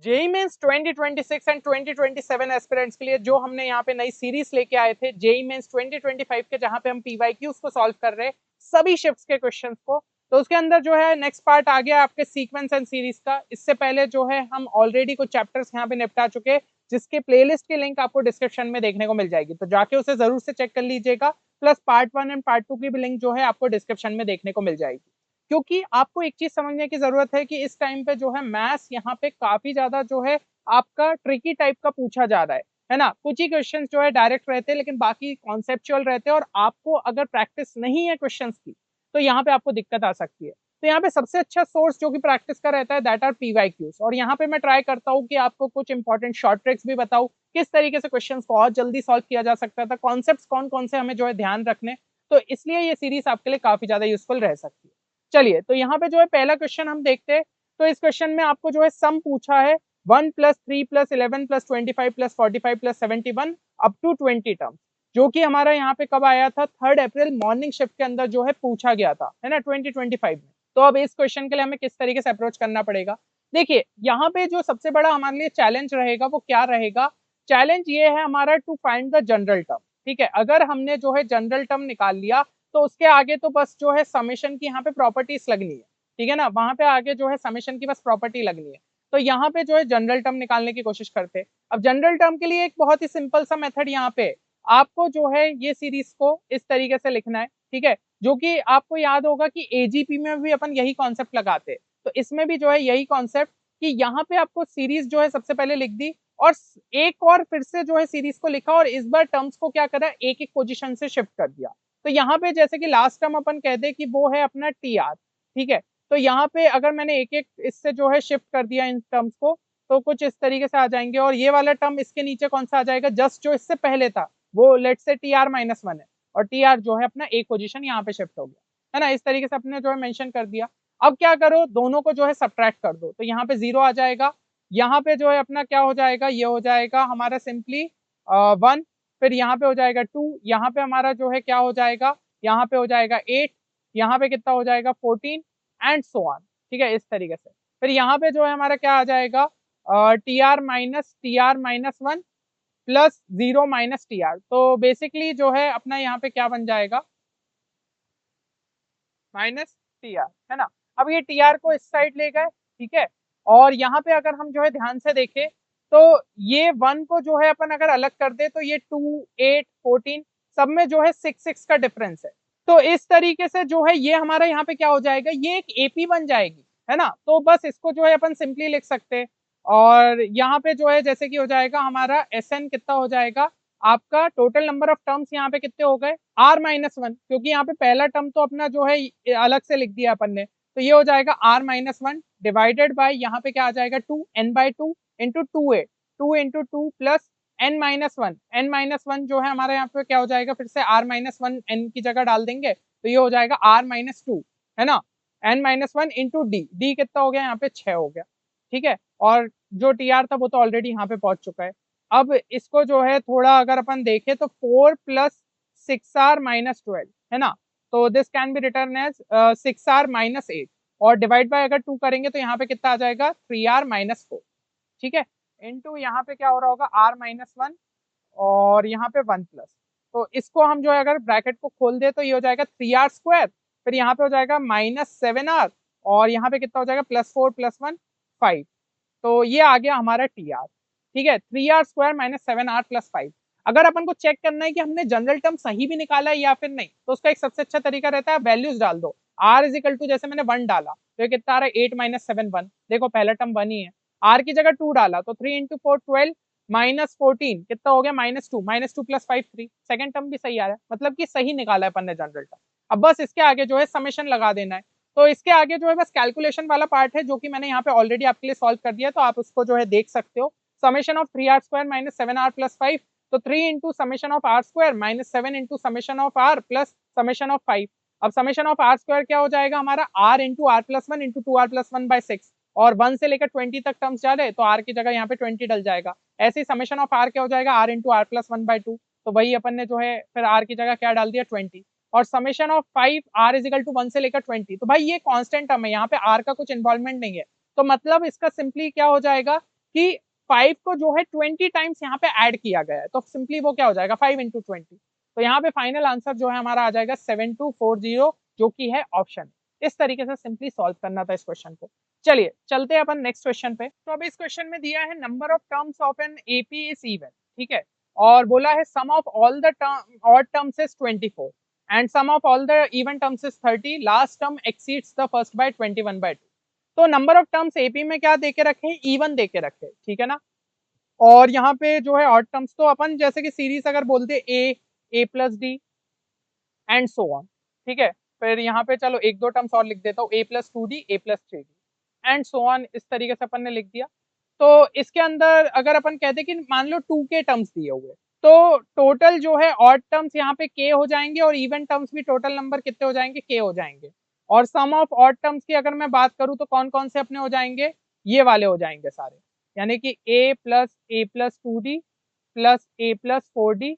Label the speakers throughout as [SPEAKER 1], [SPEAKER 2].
[SPEAKER 1] JEE mains 2026 and 2027 aspirants के लिए जो हमने यहाँ पे नई सीरीज लेके आए थे जेई मेंस 2025 के, जहाँ पे हम पीवाईक्यूज को सॉल्व कर रहे हैं सभी शिफ्ट्स के क्वेश्चंस को। तो उसके अंदर जो है नेक्स्ट पार्ट आ गया आपके सीक्वेंस एंड सीरीज का। इससे पहले जो है हम ऑलरेडी कुछ चैप्टर्स यहाँ पे निपटा चुके, जिसके प्लेलिस्ट की लिंक आपको डिस्क्रिप्शन में देखने को मिल जाएगी, तो जाके उसे जरूर से चेक कर लीजिएगा। प्लस पार्ट 1 एंड पार्ट 2 की भी लिंक जो है आपको डिस्क्रिप्शन में देखने को मिल जाएगी। क्योंकि आपको एक चीज समझने की जरूरत है कि इस टाइम पे जो है मैथ्स यहाँ पे काफी ज्यादा जो है आपका ट्रिकी टाइप का पूछा जा रहा है ना। कुछ ही क्वेश्चंस जो है डायरेक्ट रहते हैं, लेकिन बाकी कॉन्सेप्चुअल रहते हैं, और आपको अगर प्रैक्टिस नहीं है क्वेश्चंस की तो यहाँ पे आपको दिक्कत आ सकती है। तो यहाँ पे सबसे अच्छा सोर्स जो कि प्रैक्टिस का रहता है दैट आर पीवाईक्यूज। और यहाँ पे मैं ट्राई करता हूँ कि आपको कुछ इंपॉर्टेंट शॉर्ट ट्रिक्स भी बताऊँ, किस तरीके से क्वेश्चन बहुत जल्दी सॉल्व किया जा सकता था, कॉन्सेप्ट कौन कौन से हमें जो है ध्यान रखने। तो इसलिए ये सीरीज आपके लिए काफी ज्यादा यूजफुल रह सकती है। चलिए, तो यहाँ पे जो है पहला क्वेश्चन हम देखते हैं। तो इस क्वेश्चन में आपको जो है सम पूछा है 1 + 3 + 11 + 25 + 45 + 71 अप टू 20 टर्म, जो कि हमारा यहाँ पे कब आया था 3 अप्रैल मॉर्निंग शिफ्ट के अंदर जो है पूछा गया था, है ना, 2025 में। तो अब इस क्वेश्चन के लिए हमें किस तरीके से अप्रोच करना पड़ेगा। देखिए, यहाँ पे जो सबसे बड़ा हमारे लिए चैलेंज रहेगा वो क्या रहेगा। चैलेंज ये है हमारा to find the general term. ठीक है, अगर हमने जो है जनरल टर्म निकाल लिया तो उसके आगे तो बस जो है समेशन की यहाँ पे प्रॉपर्टीज लगनी है। ठीक है ना, वहां पे आगे जो है समेशन की बस प्रॉपर्टी लगनी है। तो यहाँ पे जो है जनरल टर्म निकालने की कोशिश करते हैं। अब जनरल टर्म के लिए एक बहुत ही सिंपल सा मेथड यहाँ पे आपको जो है ये सीरीज को इस तरीके से लिखना है। ठीक है, जो कि आपको याद होगा कि एजीपी में भी अपन यही कॉन्सेप्ट लगाते, तो इसमें भी जो है यही कॉन्सेप्ट कि यहाँ पे आपको सीरीज जो है सबसे पहले लिख दी, और एक और फिर से जो है सीरीज को लिखा, और इस बार टर्म्स को क्या करा, एक एक पोजीशन से शिफ्ट कर दिया। तो यहाँ पे जैसे कि लास्ट टर्म अपन कहते हैं कि वो है अपना टी आर। ठीक है, तो यहाँ पे अगर मैंने एक एक इससे जो है शिफ्ट कर दिया इन टर्म्स को, तो कुछ इस तरीके से आ जाएंगे। और ये वाला टर्म इसके नीचे कौन सा आ जाएगा, जस्ट जो इससे पहले था वो लेट से टी आर -1 है, और टी आर जो है अपना एक पोजीशन यहाँ पे शिफ्ट हो गया, है ना। इस तरीके से अपने जो है मेंशन कर दिया। अब क्या करो, दोनों को जो है सब्ट्रैक्ट कर दो, तो यहाँ पे 0 आ जाएगा। यहाँ पे जो है अपना क्या हो जाएगा, ये हो जाएगा हमारा सिंपली 1। फिर यहाँ पे हो जाएगा 2, यहाँ पे हमारा जो है क्या हो जाएगा, यहाँ पे हो जाएगा 8, यहाँ पे कितना हो जाएगा 14 एंड सो ऑन। ठीक है, इस तरीके से। फिर यहाँ पे जो है हमारा क्या आ जाएगा, T R -1 plus 0 - T R. तो बेसिकली जो है अपना यहाँ पे क्या बन जाएगा, -टी आर, है ना। अब ये टी आर को इस साइड ले गए। ठीक है, और यहाँ पे अगर हम जो है ध्यान से देखें तो ये 1 को जो है अपन अगर अलग कर दे तो ये 2, 8, 14 सब में जो है 6 का डिफरेंस है। तो इस तरीके से जो है ये हमारा यहाँ पे क्या हो जाएगा, ये एक एपी बन जाएगी, है ना। तो बस इसको जो है अपन सिंपली लिख सकते हैं। और यहाँ पे जो है जैसे कि हो जाएगा हमारा एस एन कितना हो जाएगा, आपका टोटल नंबर ऑफ टर्म्स यहाँ पे कितने हो गए r-1, क्योंकि यहाँ पे पहला टर्म तो अपना जो है अलग से लिख दिया अपन ने, तो ये हो जाएगा r-1 डिवाइडेड बाय यहाँ पे क्या आ जाएगा 2 n/2 into 2a, 2 into 2 plus n-1 जो है हमारा यहाँ पे क्या हो जाएगा, फिर से r-1 n की जगह डाल देंगे तो ये हो जाएगा r-2, है ना। n-1 इंटू डी कितना हो गया, यहाँ पे 6 हो गया। ठीक है, और जो टी आर था वो तो ऑलरेडी यहाँ पे पहुंच चुका है। अब इसको जो है थोड़ा अगर अपन देखें तो 4 + 6r - 12, है ना। तो this can be written as 6r - 8, और डिवाइड बाय अगर 2 करेंगे तो यहाँ पे कितना आ जाएगा 3r - 4। ठीक है, इनटू यहाँ पे क्या हो रहा होगा r-1 और यहाँ पे 1 प्लस। तो इसको हम जो है अगर ब्रैकेट को खोल दे तो ये हो जाएगा 3r², फिर यहाँ पे हो जाएगा -7r, और यहाँ पे कितना हो जाएगा +4 + 1 5। तो ये आ गया हमारा टी आर। ठीक है, 3r² - 7r + 5। अगर अपन को चेक करना है कि हमने जनरल टर्म सही भी निकाला है या फिर नहीं, तो उसका एक सबसे अच्छा तरीका रहता है वैल्यूज डाल दो। r = जैसे मैंने 1 डाला तो ये कितना आ रहा है 8 - 7 1, देखो पहला टर्म 1 ही है। r की जगह 2 डाला तो 3 × 4 12 -14 कितना हो गया -2, -2 + 5 3, सेकंड टर्म भी सही आ रहा है, मतलब कि सही निकाला है अपन ने जनरल टर्म। अब बस इसके आगे जो है समेशन लगा देना है। तो इसके आगे जो है बस कैलकुलेशन वाला पार्ट है, जो कि मैंने यहाँ पे ऑलरेडी आपके लिए सॉल्व कर दिया, तो आप उसको जो है देख सकते हो। समेशन ऑफ 3r² - 7r + 5, तो 3 into summation of r² - 7 into summation of r plus summation of 5। अब समेशन ऑफ r² क्या हो जाएगा हमारा r into r+1 into 2r+1/6, और 1 से लेकर 20 तक टर्म्स जा रहे तो r की जगह यहाँ पे 20 डल जाएगा। ऐसे ही समेशन ऑफ r क्या हो जाएगा r इंटू r+1/2, तो वही अपन ने जो है फिर r की जगह क्या डाल दिया 20, और समेशन ऑफ 5 r = 1 से लेकर 20। तो भाई ये कांस्टेंट टर्म है, यहाँ पे r का कुछ इन्वॉल्वमेंट नहीं है, तो मतलब इसका सिंपली क्या हो जाएगा कि 5 को जो है 20 टाइम्स यहाँ पे ऐड किया गया है, तो सिंपली वो क्या हो जाएगा 5 इंटू 20। तो यहाँ पे फाइनल आंसर जो है हमारा आ जाएगा 7240, जो कि है ऑप्शन। इस तरीके से सिंपली सॉल्व करना था इस क्वेश्चन को। चलिए चलते हैं अपन नेक्स्ट क्वेश्चन पे। तो अब इस क्वेश्चन में दिया है number of terms of an AP is even, ठीक है, और बोला है sum of all the odd terms is 24 and sum of all the even terms is 30, last term exceeds the first by 21/2। तो नंबर ऑफ टर्म्स एपी में क्या देके रखे, इवन देके रखे, ठीक है ना, और यहाँ पे जो है ऑड टर्म्स, तो अपन जैसे कि सीरीज अगर बोलते a plus d and so on, ठीक है, फिर यहाँ पे चलो एक दो टर्म्स और लिख देता हूँ, a+2d a+3d and so on, इस तरीके से अपन ने लिख दिया। तो इसके अंदर अगर अपन कहते कि मान लो 2 के टर्म्स दिए हुए, तो टोटल जो है ऑड टर्म्स यहाँ पे k हो जाएंगे और इवन टर्म्स भी टोटल नंबर कितने हो जाएंगे, k हो जाएंगे। और सम ऑफ ऑड टर्म्स की अगर मैं बात करूँ तो कौन कौन से अपने हो जाएंगे, ये वाले हो जाएंगे सारे, यानी कि a+2d plus a+4d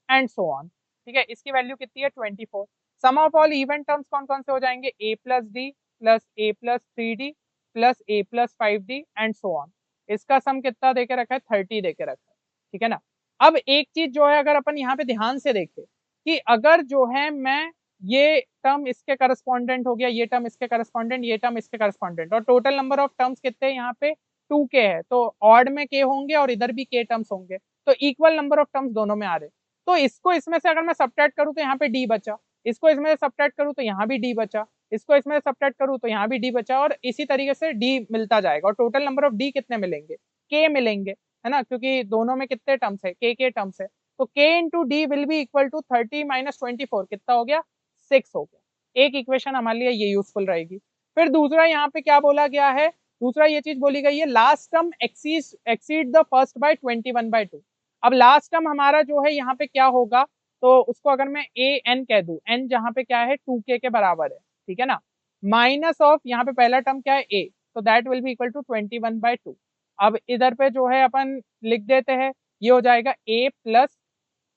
[SPEAKER 1] and so on, ठीक है, इसकी वैल्यू कितनी है 24। सम ऑफ ऑल इवन टर्म्स कौन कौन से हो जाएंगे, a+d plus a+3d plus a+5d and so on, इसका सम कितना देके रखा है 30 देके रखा है, ठीक है ना। अब एक चीज जो है अगर अपन यहाँ पे ध्यान से देखें कि अगर जो है मैं ये टर्म इसके करस्पॉन्डेंट हो गया, ये टर्म इसके करस्पॉन्डेंट, ये टर्म इसके करस्पॉन्डेंट, और टोटल नंबर ऑफ टर्म्स कितने हैं यहाँ पे 2k है, तो ऑड में k होंगे और इधर भी k टर्म्स होंगे, तो इक्वल नंबर ऑफ टर्म्स दोनों में आ रहे। तो इसको इसमें से अगर मैं सब्ट्रैक्ट करूँ तो यहाँ पे d बचा, इसको इसमें से सब्ट्रैक्ट करूँ तो यहाँ भी d बचा, इसको इसमें से सब्ट्रैक्ट करूँ तो यहाँ भी d बचा, और इसी तरीके से d मिलता जाएगा, और टोटल नंबर ऑफ d कितने मिलेंगे, k मिलेंगे, है ना, क्योंकि दोनों में कितने टर्म्स है, k टर्म्स है, तो k into d will be equal to 30 minus 24, कितना हो गया 6 हो गया। एक इक्वेशन हमारे लिए ये यूजफुल रहेगी। फिर दूसरा यहाँ पे क्या बोला गया है, दूसरा ये चीज बोली गई है last term exceed the first by 21/2। अब लास्ट टर्म हमारा जो है यहाँ पे क्या होगा, तो उसको अगर मैं ए एन कह दूं, एन जहाँ पे क्या है 2k के बराबर है, ठीक है ना, माइनस ऑफ यहाँ पे पहला टर्म क्या है a, तो that will be equal to 21/2। अब इधर पे जो है अपन लिख देते हैं, ये हो जाएगा a plus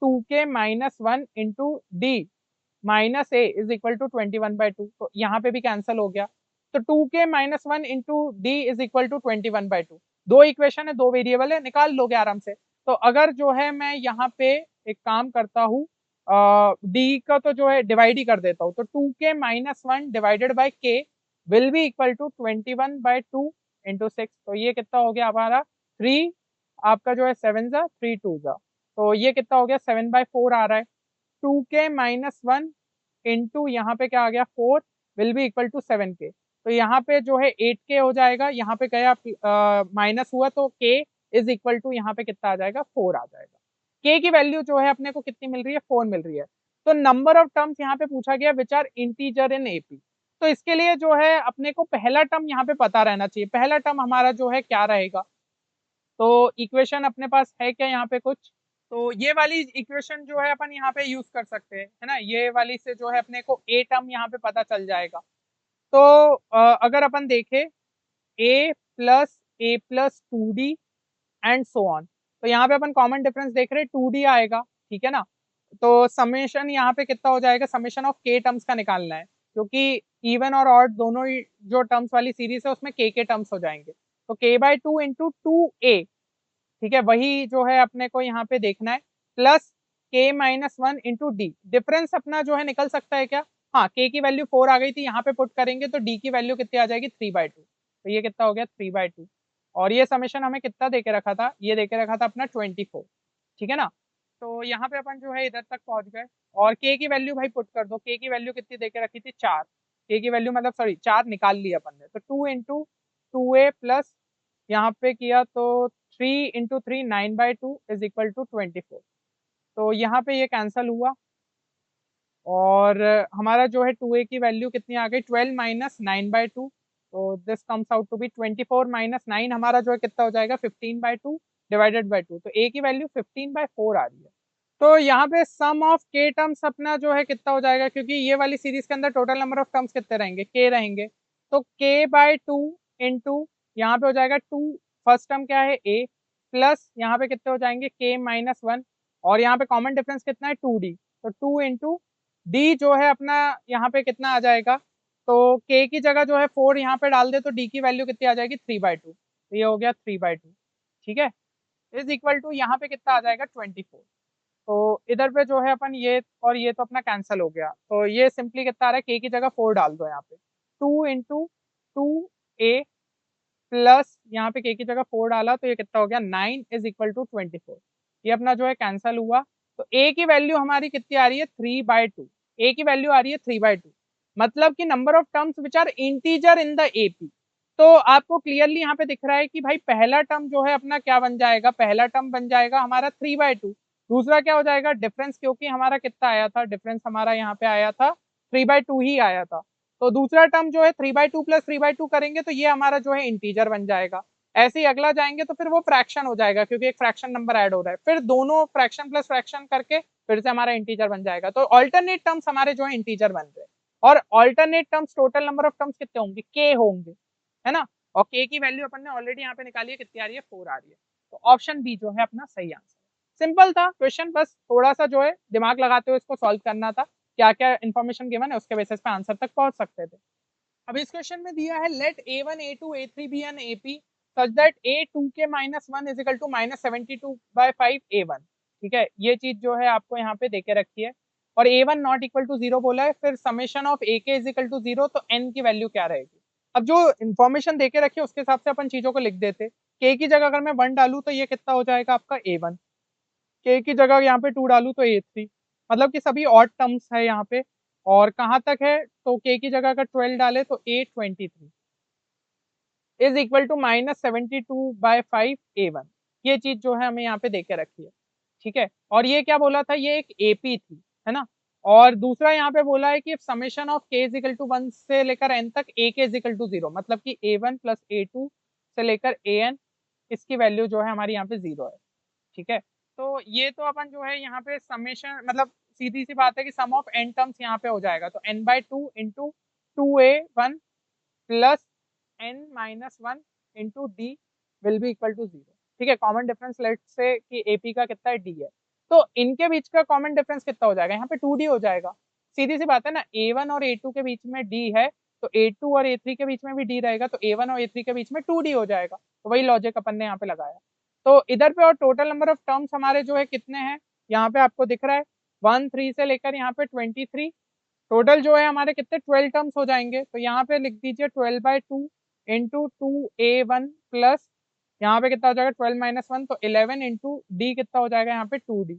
[SPEAKER 1] 2k minus 1 into d minus a is equal to 21/2, तो यहाँ पे भी कैंसिल हो गया, तो 2k minus 1 into d is equal to 21/2। दो इक्वेशन है, दो वेरिएबल है, निकाल लोगे आराम से। तो अगर जो है मैं यहाँ पे एक काम करता हूँ, डी का तो जो है डिवाइड ही कर देता हूँ, तो 2k minus 1 divided by k will be equal to 21/2 into 6, तो ये कितना हो गया हमारा 3, आपका जो है 7 जा 3 2 जा, तो ये कितना हो गया 7/4 आ रहा है। 2k माइनस 1 इंटू यहाँ पे क्या आ गया 4 will be equal to 7k, तो यहाँ पे जो है 8k हो जाएगा, यहाँ पे गया माइनस हुआ तो k इज इक्वल टू यहाँ पे कितना आ जाएगा 4 आ जाएगा। k की वैल्यू जो है अपने को कितनी मिल रही है 4 मिल रही है। तो नंबर ऑफ टर्म्स यहाँ पे पूछा गया which are integer in AP, तो इसके लिए जो है अपने को पहला टर्म यहाँ पे पता रहना चाहिए, पहला टर्म हमारा जो है क्या रहेगा, तो इक्वेशन अपने पास है क्या यहाँ पे कुछ, तो ये वाली इक्वेशन जो है अपन यहाँ पे यूज कर सकते हैं, है ना, ये वाली से जो है अपने को ए टर्म यहाँ पे पता चल जाएगा। तो अगर अपन देखें a+2d एंड सो ऑन, तो यहाँ पे अपन कॉमन डिफरेंस देख रहे हैं 2d आएगा, ठीक है ना, तो समेशन यहाँ पे कितना हो जाएगा, समेशन ऑफ k टर्म्स का निकालना है, क्योंकि इवन और ऑड दोनों ही जो टर्म्स वाली सीरीज है उसमें k के टर्म्स हो जाएंगे, तो k/2 इंटू 2a, ठीक है, वही जो है अपने को यहाँ पे देखना है, plus k minus 1 into D, difference अपना जो है निकल सकता है क्या, हाँ k की वैल्यू 4 आ गई थी, यहाँ पे पुट करेंगे तो d की वैल्यू कितनी आ जाएगी 3/2, तो ये कितना हो गया 3/2, और ये समेशन हमें कितना देके रखा था, ये देके रखा था अपना 24, ठीक है ना। तो यहाँ पे अपन जो है इधर तक पहुंच गए, और k की वैल्यू भाई पुट कर दो, k की वैल्यू कितनी देके रखी थी 4, k की वैल्यू मतलब सॉरी 4 निकाल ली अपन ने, तो 2 इंटू 2a प्लस यहाँ पे किया तो 3 इंटू 3 9/2 इज इक्वल टू 24, तो यहाँ पे ये कैंसल हुआ, और हमारा जो है 2a की वैल्यू कितनी आ गई 12 माइनस 9/2, तो this comes out to be 24 minus 9, हमारा जो है कितना हो जाएगा 15/2 डिवाइडेड बाई 2, तो a की वैल्यू 15/4 आ रही है। तो यहाँ पे सम ऑफ k टर्म्स अपना जो है कितना हो जाएगा, क्योंकि ये वाली सीरीज के अंदर टोटल नंबर ऑफ टर्म्स कितने रहेंगे k रहेंगे, तो k/2 इंटू यहाँ पे हो जाएगा 2, फर्स्ट टर्म क्या है a, प्लस यहाँ पे कितने हो जाएंगे k माइनस 1, और यहाँ पे कॉमन डिफरेंस कितना है 2d, तो 2 इंटू डी जो है अपना यहाँ पे कितना आ जाएगा, तो k की जगह जो है 4 यहाँ पे डाल दे तो d की वैल्यू कितनी आ जाएगी 3/2, तो ये हो गया 3/2, ठीक है, इज इक्वल टू यहाँ पे कितना आ जाएगा 24। तो इधर पे जो है अपन ये और ये तो अपना कैंसिल हो गया, तो ये सिंपली कितना आ रहा है, के की जगह 4 डाल दो यहाँ पे, 2 × 2a प्लस यहाँ पे के की जगह 4 डाला तो ये कितना हो गया 9 इज इक्वल टू 24। ये अपना जो है कैंसिल हुआ, तो a की वैल्यू हमारी कितनी आ रही है 3/2, a की वैल्यू आ रही है 3/2, मतलब कि number of terms which are integer in the AP. तो आपको क्लियरली यहाँ पे दिख रहा है कि भाई पहला टर्म जो है अपना क्या बन जाएगा, पहला टर्म बन जाएगा हमारा 3/2, दूसरा क्या हो जाएगा डिफरेंस, क्योंकि हमारा कितना आया था डिफरेंस, हमारा यहाँ पे आया था 3/2 ही आया था, तो दूसरा टर्म जो है 3/2 प्लस 3/2 करेंगे तो ये हमारा जो है इंटीजर बन जाएगा। ऐसे ही अगला जाएंगे तो फिर वो फ्रैक्शन हो जाएगा, क्योंकि एक फ्रैक्शन नंबर ऐड हो रहा है, फिर दोनों फ्रैक्शन प्लस फ्रैक्शन करके फिर से हमारा इंटीजर बन जाएगा। तो ऑल्टरनेट टर्म्स हमारे जो है इंटीजर बन रहे हैं, और alternate terms total number of terms कितने होंगे, के होंगे, है ना। और के की वैल्यू अपन ने ऑलरेडी यहाँ पे निकाली है, कितनी आ रही है 4 आ रही है, तो ऑप्शन बी जो है अपना सही आंसर। सिंपल था क्वेश्चन, बस थोड़ा सा जो है दिमाग लगाते हुए इसको सॉल्व करना था, क्या क्या इन्फॉर्मेशन गिवन है उसके बेसिस पे आंसर तक पहुंच सकते थे। अब इस क्वेश्चन में दिया है let a1 a2 a3 be an AP such that a2 के -1 इज इक्वल टू -72/5 a1। ठीक है, ये चीज जो है आपको यहाँ पे देके रखी है, और a1 नॉट इक्वल टू 0 बोला है, फिर summation of a k is equal to 0, तो n की वैल्यू क्या रहेगी। अब जो इन्फॉर्मेशन देके रखी है उसके हिसाब से अपन चीजों को लिख देते, k की जगह अगर मैं 1 डालू तो ये कितना हो जाएगा आपका a1, k की जगह यहाँ पे 2 डालू तो a3, मतलब कि सभी ऑड टर्म्स है यहाँ पे, और कहाँ तक है तो k की जगह अगर 12 डाले तो a23 is equal to -72/5 a1। ये चीज जो है हमें यहाँ पे देके रखी है, ठीक है। और ये क्या बोला था, ये एक एपी थी, है ना। और दूसरा यहाँ पे बोला है कि summation of k is equal to 1 से लेकर n तक a k is equal to 0, मतलब कि a1 प्लस a2 से लेकर an, इसकी वैल्यू जो है हमारी यहाँ पे 0 है, ठीक है। तो ये तो अपन जो है यहाँ पे समेशन, मतलब सीधी सी बात है कि सम ऑफ n टर्म्स यहाँ पे हो जाएगा, तो n/2 into 2a1 plus n-1 into d will be equal to 0। ठीक है, कॉमन डिफरेंस लेट से कि एपी का कितना है, डी है, तो इनके बीच का कॉमन डिफरेंस कितना हो जाएगा, यहाँ पे 2d हो जाएगा। सीधी सी बात है ना, a1 और a2 के बीच में d है, तो a2 और a3 के बीच में भी d रहेगा, तो a1 और a3 के बीच में 2d हो जाएगा, तो वही लॉजिक अपन ने यहाँ पे लगाया। तो इधर पे और टोटल नंबर ऑफ टर्म्स हमारे जो है कितने हैं, यहाँ पे आपको दिख रहा है 1 3 से लेकर यहाँ पे 23, टोटल जो है हमारे कितने 12 टर्म्स हो जाएंगे, तो यहाँ पे लिख दीजिए 12/2 इंटू 2a1 प्लस यहाँ पे कितना हो जाएगा 12 - 1, तो 11 इंटू डी कितना हो जाएगा यहाँ पे 2d,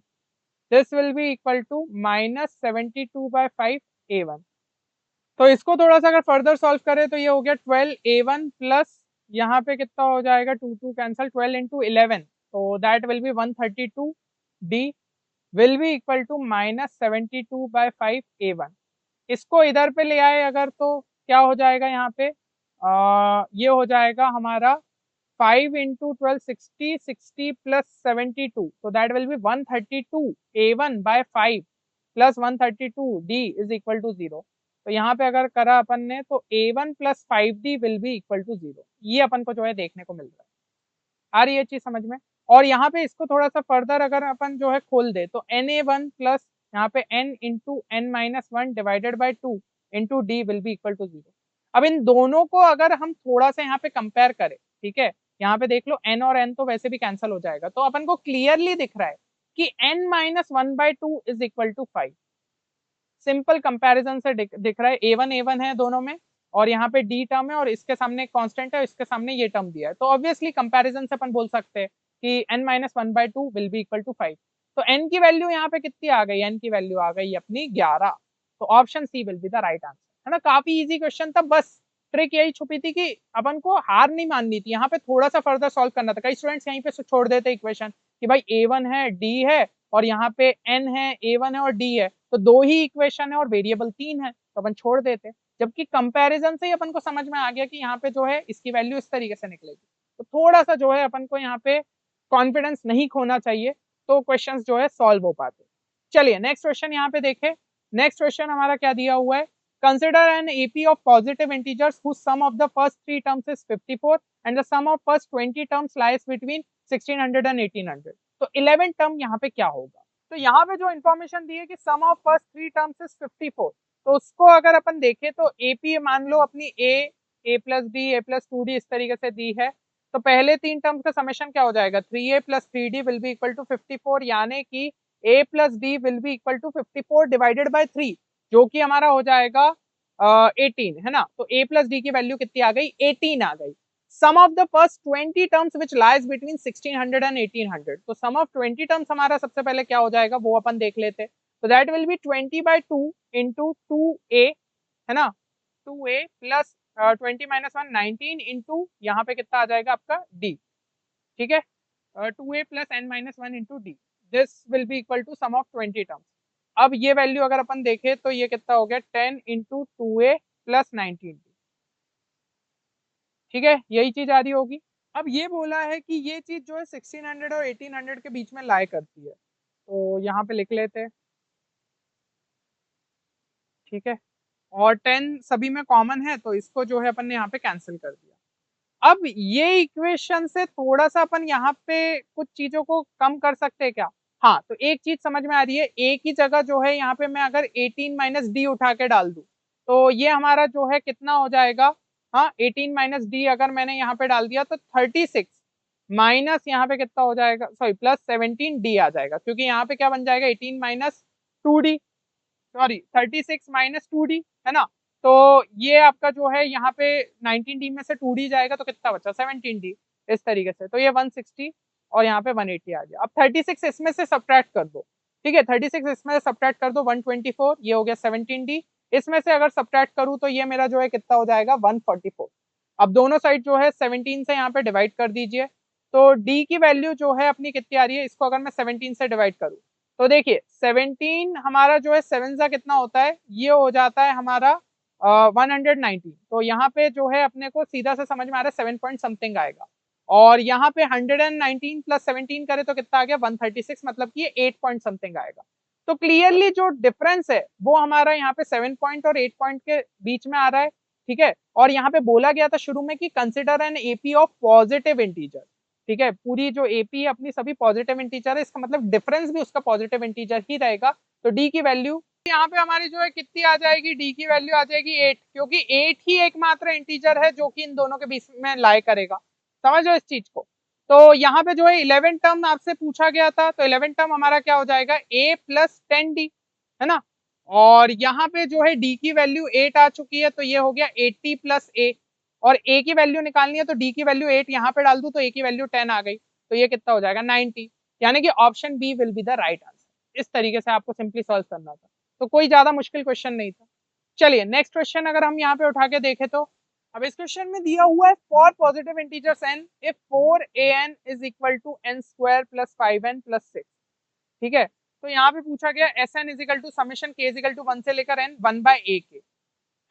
[SPEAKER 1] this will be equal to -72/5 a1। तो इसको थोड़ा सा अगर फर्दर सॉल्व करें तो ये हो गया 12a1 प्लस यहाँ पे कितना हो जाएगा 2 कैंसल, 12 इंटू 11, तो that will be 132, d will be equal to -72/5 a1। इसको इधर पे ले आए अगर तो क्या हो जाएगा यहाँ पे, ये हो जाएगा हमारा 5 इंटू 12 60, 60 प्लस 72, तो that will be 132 a1/5 plus 132 d is equal to 0। तो यहाँ पे अगर करा अपन ने तो a1 plus 5d will be equal to 0, ये अपन को जो है देखने को मिल रहा है। आ रही है चीज समझ में। और यहाँ पे इसको थोड़ा सा फर्दर अगर अपन जो है खोल दे तो na1 प्लस यहाँ पे n into n-1 divided by 2 into d will be equal to 0। अब इन दोनों को अगर हम थोड़ा सा यहाँ पे कंपेयर करें, ठीक है, यहाँ पे देख लो n और n तो वैसे भी कैंसिल हो जाएगा, तो अपन को क्लियरली दिख रहा है कि n-1/2 is equal to 5। Simple comparison से दिख रहा है, a1 है दोनों में, और यहाँ पे d टर्म है और इसके सामने कांस्टेंट है, इसके सामने ये टर्म दिया है, तो ऑब्वियसली कंपैरिजन से अपन बोल सकते हैं कि n-1/2 will be equal to 5। तो n की वैल्यू यहाँ पे कितनी आ गई, n की वैल्यू आ गई अपनी 11, तो option C will be the right answer, है ना। काफी इजी क्वेश्चन था, बस ट्रिक यही छुपी थी कि अपन को हार नहीं माननी थी, यहाँ पे थोड़ा सा फर्दर सॉल्व करना था। कई स्टूडेंट्स यहीं पे छोड़ देते इक्वेशन कि भाई a1 है d है और यहाँ पे n है, a1 है और d है, तो दो ही इक्वेशन है और वेरिएबल 3 है, तो अपन छोड़ देते। जबकि कंपैरिजन से ही अपन को समझ में आ गया कि यहाँ पे जो है इसकी वैल्यू इस तरीके से निकलेगी, तो थोड़ा सा जो है अपन को यहाँ पे कॉन्फिडेंस नहीं खोना चाहिए, तो क्वेश्चंस जो है सॉल्व हो पाते। चलिए नेक्स्ट क्वेश्चन यहाँ पे देखें। नेक्स्ट क्वेश्चन हमारा क्या दिया हुआ है, consider an AP of positive integers whose sum of the first 3 terms is 54 and the sum of first 20 terms lies between 1600 and 1800, तो 11 टर्म यहाँ पे क्या होगा। तो यहाँ पे जो इन्फॉर्मेशन दी है कि सम ऑफ फर्स्ट 3 टर्म्स इज 54, तो उसको अगर अपन देखें तो एपी मान लो अपनी ए प्लस बी, ए प्लस 2d इस तरीके से दी है, तो पहले 3 टर्म्स का समेशन क्या हो जाएगा, 3a plus 3d will be equal to 54, यानी कि a plus d will be equal to 54 divided by 3, जो कि हमारा हो जाएगा 18, है ना। तो a प्लस d की वैल्यू कितनी आ गई, 18 आ गई। Sum of the first 20 terms which lies between 1600 and 1800, तो सम ऑफ 20 टर्म्स हमारा सबसे पहले क्या हो जाएगा वो अपन देख लेते। तो that will B 20/2 into 2a, है ना, 2a प्लस 20 - 1 19 इंटू यहाँ पे कितना आ जाएगा आपका d, ठीक है, 2a plus n-1 into d, this will be equal to sum of 20 terms. अब ये वैल्यू अगर अपन देखें तो ये कितना हो गया, 10 इंटू 2a प्लस 19d, ठीक है, यही चीज आ रही होगी। अब ये बोला है कि ये चीज जो है 1600 और 1800 के बीच में लाई करती है, तो यहाँ पे लिख लेते हैं, ठीक है, और 10 सभी में कॉमन है तो इसको जो है अपन ने यहाँ पे कैंसिल कर दिया। अब ये इक्वेशन से थोड़ा सा अपन यहाँ पे कुछ चीजों को कम कर सकते हैं क्या, हाँ, तो एक चीज समझ में आ रही है, a की जगह जो है यहाँ पे मैं अगर 18 - d उठा के डाल दूं तो ये हमारा जो है कितना हो जाएगा, हाँ, 18 - d अगर मैंने यहाँ पे डाल दिया तो 36 माइनस यहाँ पे कितना हो जाएगा, सॉरी प्लस 17d आ जाएगा, क्योंकि यहाँ पे क्या बन जाएगा, 18 - 2d, सॉरी 36 - 2d, है ना। तो ये आपका जो है यहाँ पे 19d में से 2d जाएगा तो कितना बचा, 17d, इस तरीके से। तो ये 160 और यहाँ पे 180 आ गया। अब 36 इसमें से सब्ट्रैक्ट कर दो, ठीक है, 36 इसमें से सब्ट्रैक्ट कर दो, 124, ये हो गया 17d, इसमें से अगर सब्ट्रैक्ट करूँ तो ये मेरा जो है कितना हो जाएगा, 144। अब दोनों साइड जो है 17 से यहाँ पे डिवाइड कर दीजिए, तो d की वैल्यू जो है अपनी कितनी आ रही है, इसको अगर मैं 17 से डिवाइड करूँ तो देखिए 17 हमारा जो है 7 सा कितना होता है, ये हो जाता है हमारा 119। तो यहाँ पे जो है अपने को सीधा से समझ में आ रहा है 7 पॉइंट समथिंग आएगा, और यहाँ पे 119 प्लस 17 करे तो कितना आ गया, 136, मतलब कि 8 पॉइंट समथिंग आएगा। तो क्लियरली जो डिफरेंस है वो हमारा यहाँ पे 7 पॉइंट और 8 पॉइंट के बीच में आ रहा है, ठीक है। और यहाँ पे बोला गया था शुरू में कि consider an AP of positive integer, ठीक है, पूरी जो एपी है अपनी सभी पॉजिटिव इंटीजर है, इसका मतलब डिफरेंस भी उसका पॉजिटिव इंटीजर ही रहेगा। तो डी की वैल्यू यहाँ पे हमारी जो है कितनी आ जाएगी, डी की वैल्यू आ जाएगी 8, क्योंकि 8 ही एकमात्र इंटीजर है जो कि इन दोनों के बीच में लाई करेगा, समझो इस चीज को। तो यहाँ पे जो है 11 टर्म आपसे पूछा गया था, तो 11 टर्म हमारा क्या हो जाएगा, a प्लस 10d, है ना, और यहाँ पे जो है d की वैल्यू 8 आ चुकी है, तो ये हो गया 80 प्लस a, और a की वैल्यू निकालनी है तो d की वैल्यू 8 यहाँ पे डाल दूं तो a की वैल्यू 10 आ गई, तो ये कितना हो जाएगा, 90, यानी कि option B will be the right answer. इस तरीके से आपको सिंपली सॉल्व करना था, तो कोई ज्यादा मुश्किल क्वेश्चन नहीं था। चलिए नेक्स्ट क्वेश्चन अगर हम यहाँ पे उठा के देखें तो अब इस क्वेश्चन में दिया हुआ है for positive integers n if 4an is equal to n square plus 5n plus 6, ठीक है। तो यहाँ पे पूछा गया Sn is equal to summation k is equal to 1 से लेकर n 1/a के,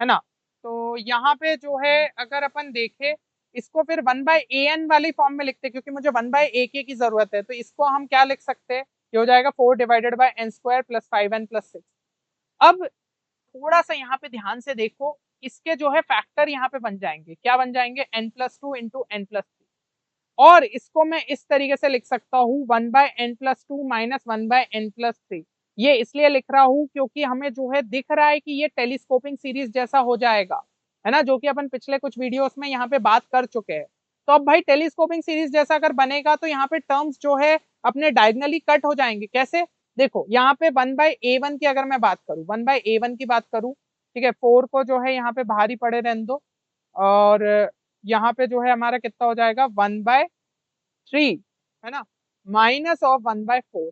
[SPEAKER 1] है ना। तो यहाँ पे जो है अगर अपन देखें इसको फिर 1/an वाली फॉर्म में लिखते हैं, क्योंकि मुझे 1/ak की जरूरत है, तो इसको हम क्या लिख सकते हैं, ये हो जाएगा 4 divided by n square plus 5n plus 6। अब थोड़ा सा यहाँ पे ध्यान से देखो, इसके जो है फैक्टर यहाँ पे बन जाएंगे, क्या बन जाएंगे, n+2 इंटू n+3, और इसको मैं इस तरीके से लिख सकता हूँ 1/n+2 माइनस 1/n+3। ये इसलिए लिख रहा हूँ क्योंकि हमें जो है दिख रहा है कि ये टेलीस्कोपिंग सीरीज जैसा हो जाएगा, है ना, जो कि अपन पिछले कुछ वीडियोस में यहाँ पे बात कर चुके हैं। तो अब भाई टेलीस्कोपिंग सीरीज जैसा अगर बनेगा तो यहाँ पे टर्म्स जो है अपने डायगनली कट हो जाएंगे, कैसे, देखो यहाँ पे 1/a1 की अगर मैं बात करूँ, 1/a1 की बात करूँ, ठीक है, 4 को जो है यहाँ पे बाहर ही पड़े रहने दो, और यहाँ पे जो है हमारा कितना हो जाएगा 1/3, है ना, माइनस ऑफ 1/4।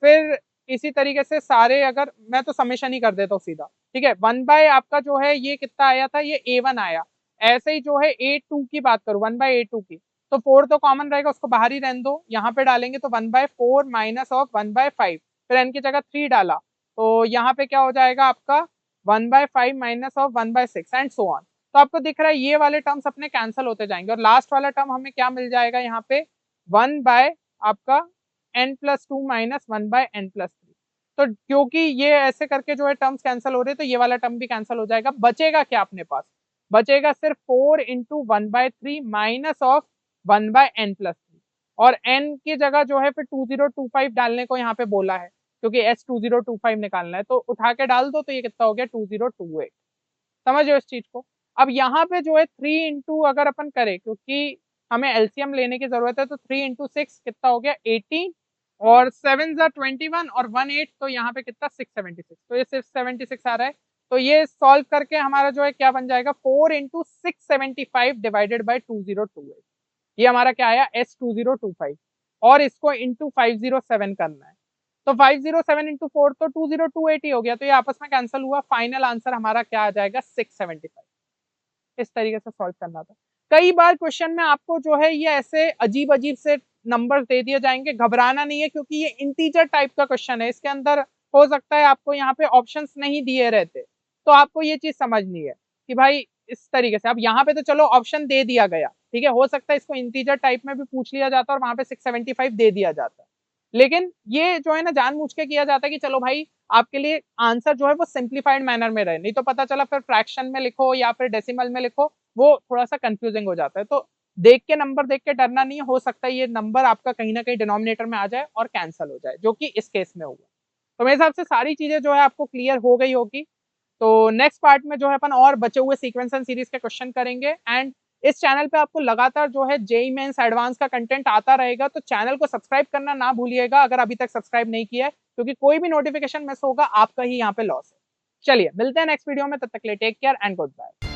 [SPEAKER 1] फिर इसी तरीके से सारे, अगर मैं तो समेशन ही कर देता हूँ सीधा, ठीक है, 1 आपका जो है ये कितना आया था, ये a1 आया। ऐसे ही जो है a2 की बात करूँ, 1/a2 की, तो 4 तो कॉमन रहेगा, उसको बाहर ही रहने दो, यहाँ पे डालेंगे तो 1/4 माइनस ऑफ 1/5, फिर n की जगह 3 डाला तो यहाँ पे क्या हो जाएगा आपका 1/5 minus of 1/6 and so on. तो आपको दिख रहा है ये वाले टर्म्स अपने कैंसिल होते जाएंगे, और लास्ट वाला टर्म हमें क्या मिल जाएगा यहाँ पे 1/आपका n+2 माइनस 1/n+3। तो क्योंकि ये ऐसे करके जो है टर्म्स कैंसिल हो रहे हैं, तो ये वाला टर्म भी कैंसिल हो जाएगा, बचेगा क्या अपने पास, बचेगा सिर्फ 4 इंटू 1/3 माइनस ऑफ 1/n+3, और n की जगह जो है फिर 2025 डालने को यहाँ पे बोला है, क्योंकि s2025 निकालना है, तो उठा के डाल दो तो ये कितना हो गया 2028। समझ लो इस चीज को। अब यहाँ पे जो है 3 इंटू अगर अपन करें, क्योंकि हमें एलसीएम लेने की जरूरत है, तो 3 इंटू 6 कितना हो गया 18, और 7 जा 21 और 1 8, तो यहाँ पे कितना 676, तो ये 676 आ रहा है। तो ये सॉल्व करके हमारा जो है क्या बन जाएगा 4 इंटू 675 डिवाइडेड बाई 2028, ये हमारा क्या आया S2025, और इसको इंटू 507 करना है। तो 507 इंटू 4 तो 2028 ही हो गया, तो ये आपस में कैंसिल हुआ। फाइनल आंसर हमारा क्या आ जाएगा 675। इस तरीके से सॉल्व करना था। कई बार क्वेश्चन में आपको जो है ये ऐसे अजीब अजीब से नंबर दे दिए जाएंगे, घबराना नहीं है, क्योंकि ये इंटीजर टाइप का क्वेश्चन है। इसके अंदर हो सकता है आपको यहाँ पे ऑप्शंस नहीं दिए रहते, तो आपको ये चीज समझनी है कि भाई इस तरीके से। अब यहाँ पे तो चलो ऑप्शन दे दिया गया, ठीक है, हो सकता है इसको इंटीजर टाइप में भी पूछ लिया जाता और वहां पे 675 दे दिया जाता, लेकिन ये जो है ना जानबूझ के किया जाता है कि चलो भाई आपके लिए आंसर जो है वो सिंप्लीफाइड मैनर में रहे, नहीं तो पता चला फिर फ्रैक्शन में लिखो या फिर डेसिमल में लिखो, वो थोड़ा सा कंफ्यूजिंग हो जाता है। तो देख के नंबर देख के डरना नहीं है, हो सकता है ये नंबर आपका कहीं ना कहीं डिनोमिनेटर में आ जाए और कैंसिल हो जाए, जो कि इस केस में हुआ। तो मेरे हिसाब से सारी चीजें जो है आपको क्लियर हो गई होगी। तो नेक्स्ट पार्ट में जो है अपन और बचे हुए सीक्वेंस एंड सीरीज के क्वेश्चन करेंगे। एंड इस चैनल पे आपको लगातार जो है जेईई मेंस एडवांस का कंटेंट आता रहेगा, तो चैनल को सब्सक्राइब करना ना भूलिएगा अगर अभी तक सब्सक्राइब नहीं किया है, क्योंकि कोई भी नोटिफिकेशन मिस होगा आपका ही यहाँ पे लॉस है। चलिए मिलते हैं नेक्स्ट वीडियो में, तब तक के लिए take care and good bye.